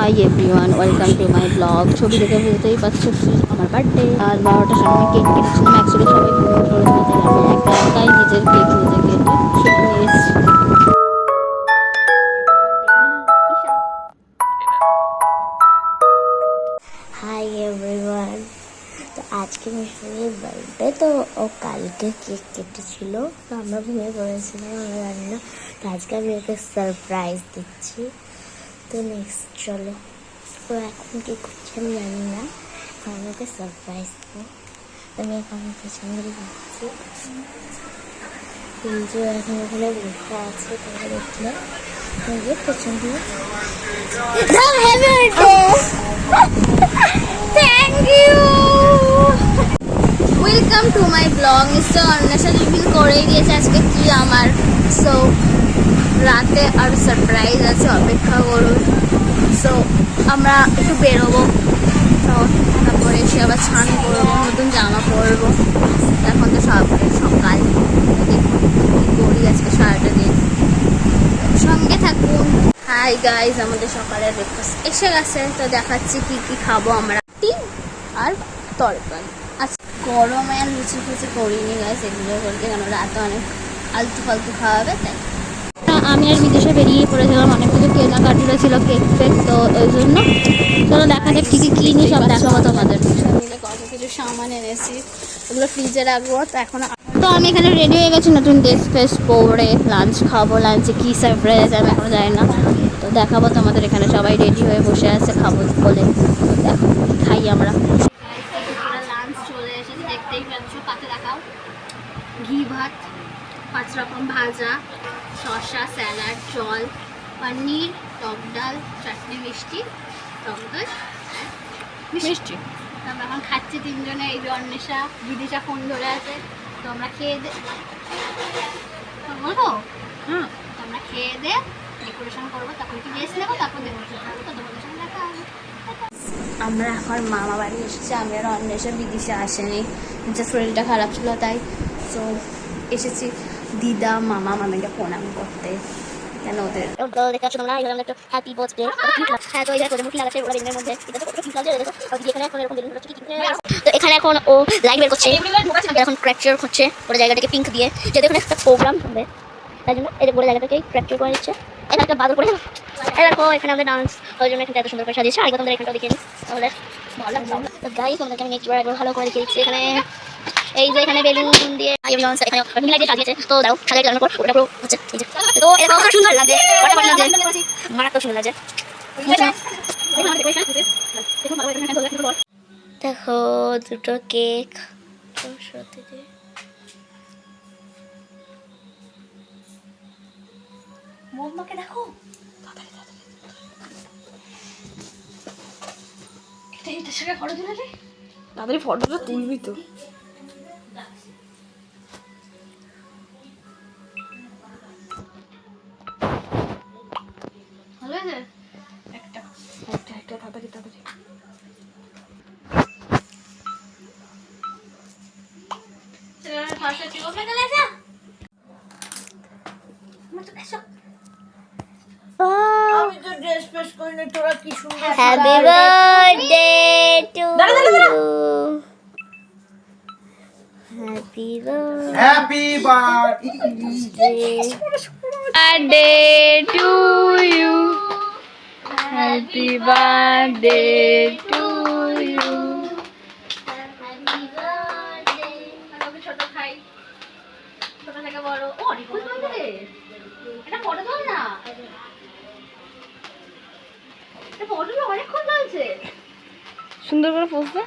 Hi everyone, welcome to my blog. ছবি দেখে বুঝতেই পারছো আমার বার্থডে। আর 12টার সময় কেক কেটেছিলাম। অ্যাকচুয়ালি সবাই ঘুমিয়ে পড়েছিল, তাই আমি একা একাই নিজের কেক নিজে কেটে খেয়ে নিয়ে এসেছি। Hi everyone. तो আজকে মিশুর বার্থডে, তো ও কালকে কেক কেটেছিল, তো আমরা ঘুমিয়ে পড়েছিলাম, আমরা জানি না। তো আজকে আমি ওকে সারপ্রাইজ দিচ্ছি। তো নেক্সট চলো, তো এখন কি করছি আমি জানি না, আমি ওকে সারপ্রাইজ দেবো। আমি এখন পেছন দিকে যাচ্ছি, কিন্তু এখন ওখানে বসে আছে, তোমরা দেখলে পেছন দিয়ে thank you. Welcome to my blog. নিশ্চয় অন্বেষা রিভিল করেই দিয়েছে আজকে কি আমার। সো রাতে আর সারপ্রাইজ আছে, অপেক্ষা করুন। সো আমরা একটু বেরোবো, তো তারপরে এসে আবার স্নান করবো, নতুন জামা পরবো। এখন তো সকাল, দেখুন কী করি আজকে সারাটা দিন। সঙ্গে থাকুন। হাই গাইজ, আমাদের সকালের ব্রেকফাস্ট এসে গেছে, তো দেখাচ্ছি কি কি খাবো আমরা। আর তরকারি। আজকে গরমে আর লুচি ফুচি করিনি গাইজ, এগুলো বলতে, কেন রাতে অনেক আলতু ফালতু খাওয়াবে তাই। আমি আর বিদেশে বেরিয়ে পড়েছিলাম, অনেক কিছু কেনাকাটিরও ছিল, কেক ফেক, তো ওই জন্য চলো দেখা যাক কী কী কিনি, সব দেখাবো তোমাদের। সব মিলে কত কিছু সামান এনেছি, ওগুলো ফ্রিজে রাখবো। তো এখন তো আমি এখানে রেডি হয়ে গেছি নতুন ড্রেস ফ্রেস পরে, লাঞ্চ খাবো। লাঞ্চে কী সারপ্রাইজ আমি এখনো জানি না, তো দেখাবো তোমাদের। এখানে সবাই রেডি হয়ে বসে আছে খাবো বলে, দেখো খাই আমরা। লাঞ্চ চলে এসেছে, দেখতেই পাচ্ছ। পাতে দেখাও, ঘি ভাত, 5 রকম ভাজা, শসা, স্যালাড, জল, পনির, টক ডাল, চাটনি, মিষ্টি, টক দই, মিষ্টি। তো আমরা এখন খাচ্ছি তিনজনে। এই যে অন্বেষা, বিদিশা ফোন ধরে আছে। তো আমরা খেয়ে দে বলবো, তো আমরা খেয়ে দে ডেকোরেশন করবো, তারপরে একটু রেস্ট নেবো, তারপর ডেকোরেশন করবো। তো তোমাদের সঙ্গে দেখা হবে। আমরা এখন মামা বাড়ি এসেছি। আমি আর অন্বেষা, বিদিশা আসেনি, যে শরীরটা খারাপ ছিল তাই। তো এসেছি দিদা, মামা, মামিকে প্রণাম করতে। কেন ওদের দেখা তোমরা এখানে একটা হ্যাপি বার্থডে। হ্যাঁ, তো এখানে মুখি লাগাচ্ছে ওরা বেলুনের মধ্যে, এটা তো কত কিউট লাগছে। দেখো এখানে এখন এরকম বেলুন হচ্ছে, কি তো এখানে এখন ও লাইট বের করছে, এখন ক্র্যাকচার হচ্ছে ওরা জায়গাটাকে পিঙ্ক দিয়ে, যেহেতু এখানে একটা প্রোগ্রাম হবে তাই জন্য এই যে গোটা জায়গাটাকে ক্র্যাকচার করে দিচ্ছে। এখানে একটা বাদল করে দেখো, এখানে আমাদের ডান্স, ওই জন্য এখানে এত সুন্দর করে সাজিয়েছে। আর তোমাদের এখানটাও দেখিয়ে নিই তাহলে ভালো লাগবে। তো গাইস, তোমাদেরকে আমি নেক্সট বার একবার ভালো করে দেখিয়ে দিচ্ছি। এখানে এই যে এখানে বেলুন দিয়ে এখানে মিলাই সাজিয়েছে। তো দাও সাজিয়ে চালানোর পর ওটা পুরো হচ্ছে এই যে, তো এটা কত সুন্দর লাগছে, কত ভালো লাগছে, মারাত্মক সুন্দর লাগছে। দেখো দুটো কেক, মোমবাকে দেখো, এটার সঙ্গে ফটো তুলে দে, তাড়াতাড়ি ফটোটা তুলবি তো। ভালো আছে একটা একটা একটা, তাড়াতাড়ি তাড়াতাড়ি। আমি তো ড্রেস ফ্রেস করি না, তোরা কি সুন্দর। Happy birthday to you, happy birthday to you, happy birthday to you. ছোট খাই, ছোট থেকে বড়। ও রিকোয়েস্ট করবে, এটা ফটো দাও না, এটা ফটোটা অনেকক্ষণ চলছে। সুন্দর করে পোজ দে।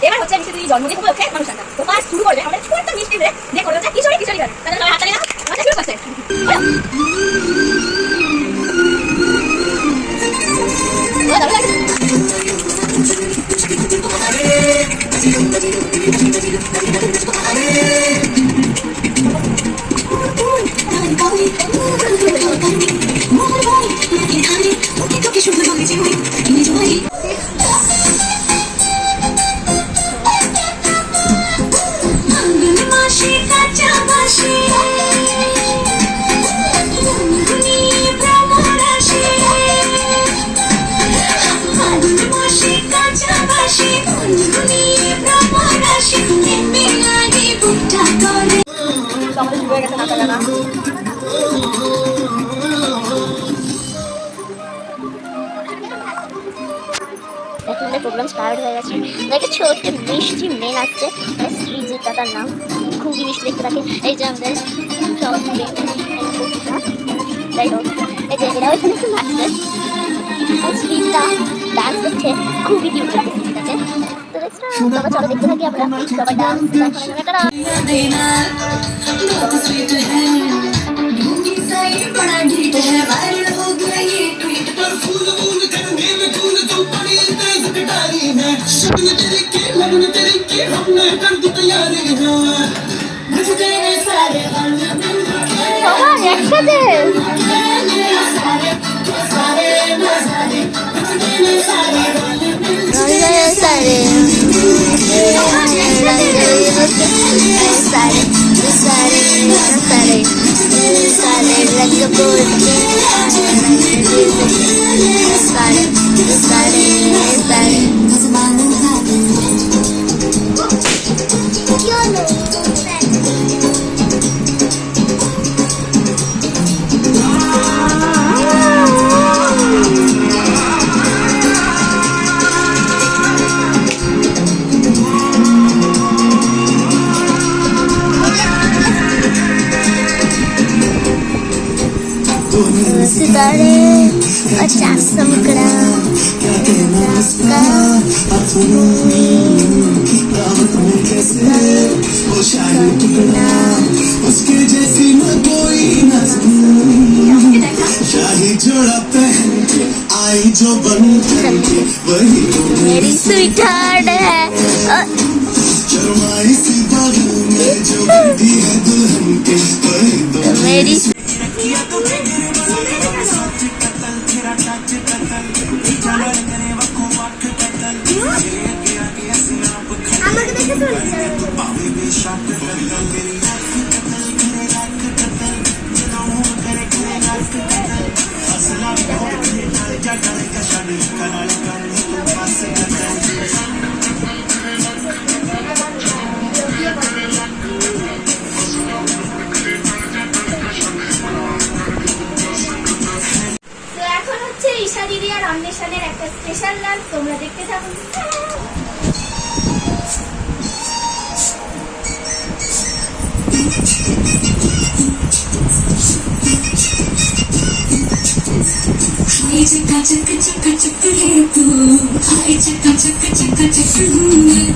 এবার হচ্ছে আমি তুই জন্মদিন উপলক্ষে অনুষ্ঠানটা তো ফার্স্ট শুরু করবে আমরা ছোট্ট মিষ্টি দিয়ে দিয়ে করবে কিশোরী কিশোরী গান তাহলে সবাই হাততালি না আচ্ছা শুরু করছে এখন প্রোগ্রাম স্টার্ট হয়ে গেছে। একটা ছোট্ট মিষ্টি মেয়ে নাচছে, সৃজিতা তার নাম, খুবই মিষ্টি দেখতে থাকে। এই যে আমাদের সব যাই হোক, এই যে এরা ওইখানে একটু নাচছে, সৃজিতা ডান্স করছে, খুবই কিউট লাগছে সৃজিতাকে। তো তবে চলো দেখতে থাকি আমরা সবাই ডান্স। একসাথে सितारे पचास समकड़ा उसके जैसी न कोई शाही जोड़ा पहन के आई जो बन के वही तो मेरी स्वीट हार्ट है। शर्माई सी बागल में जो बैठी है दुल्हन के वही तो मेरी ঈশা দিদি আর অন্বেষণের একটা স্পেশাল ডান্স, তোমরা দেখতে থাকুন। चका चक चका चक है तू, हाय चका चक चका चक हूँ मैं,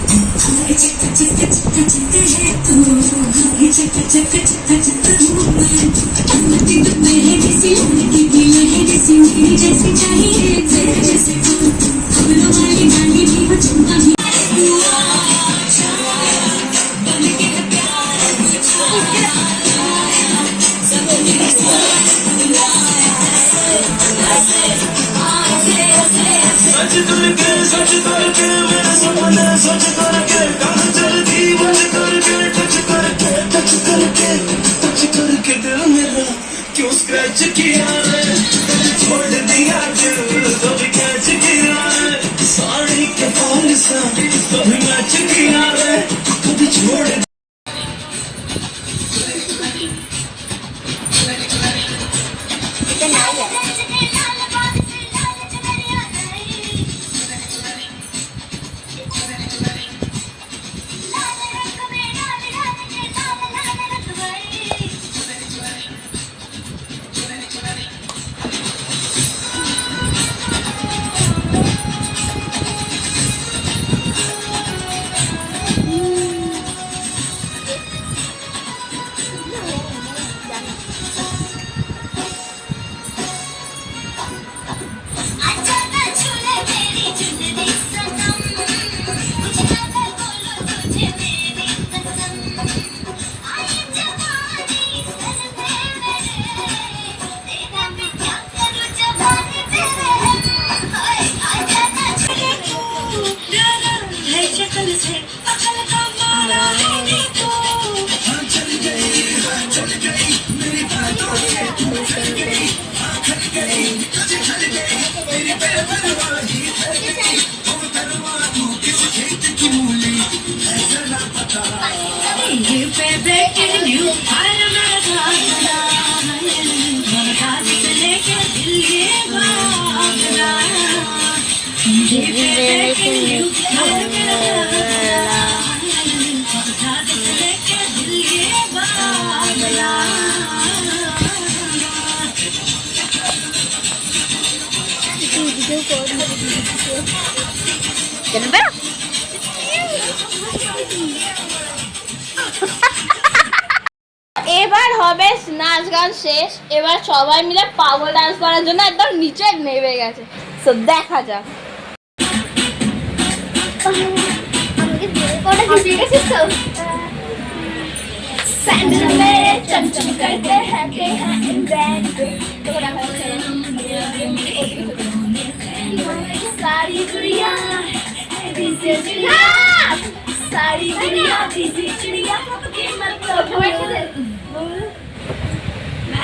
हाय चका चक चका चक है तू, हाय चका चक चका चक हूँ मैं। अमती तो मेरे जैसी लड़की भी मेरे जैसी मेरी जैसी चाहिए, तेरे जैसे तू हम लोग वाली गाली भी हो चुका भी सच करके मेरे सपने सच करके काम चलती बच करके टच करके दिल मेरा क्यों स्क्रैच किया है, छोड़ दिया दिल तो भी कैच किया है, साड़ी के फॉल सा कभी मैच किया है, कभी छोड़ এবার হবে নাচ গান শেষ, এবার সবাই মিলে পাগল ডান্স করার জন্য একদম নিচে নেমে গেছে। তো দেখা যাক। सैंडल में चमचम करते हैं के हैं बैंड सारी दुनिया डीजे चिड़िया सारी दुनिया डीजे चिड़िया के मतलब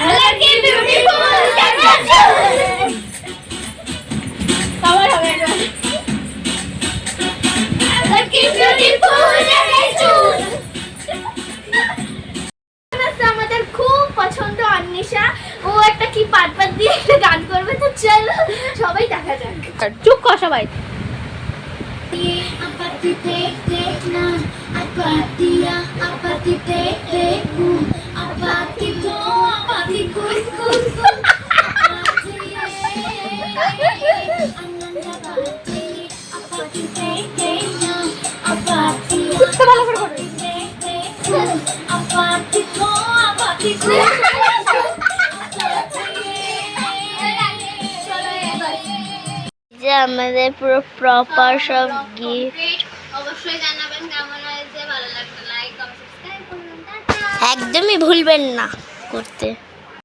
लड़की ब्यूटीफुल कवर हो गया लड़की ब्यूटीफुल আমাদের খুব পছন্দ অন্বেষা, ও একটা কি পাট দিয়ে একটা গান করবে, তো চলো সবাই দেখা যাক। চুপ কর সবাই। ভালো করে করবে। যে আমাদের পুরো প্রপার সব গিফট। অবশ্যই জানাবেন কেমন হয়েছে, ভালো লাগলে লাইক কমেন্ট সাবস্ক্রাইব করুন। একদমই ভুলবেন না করতে।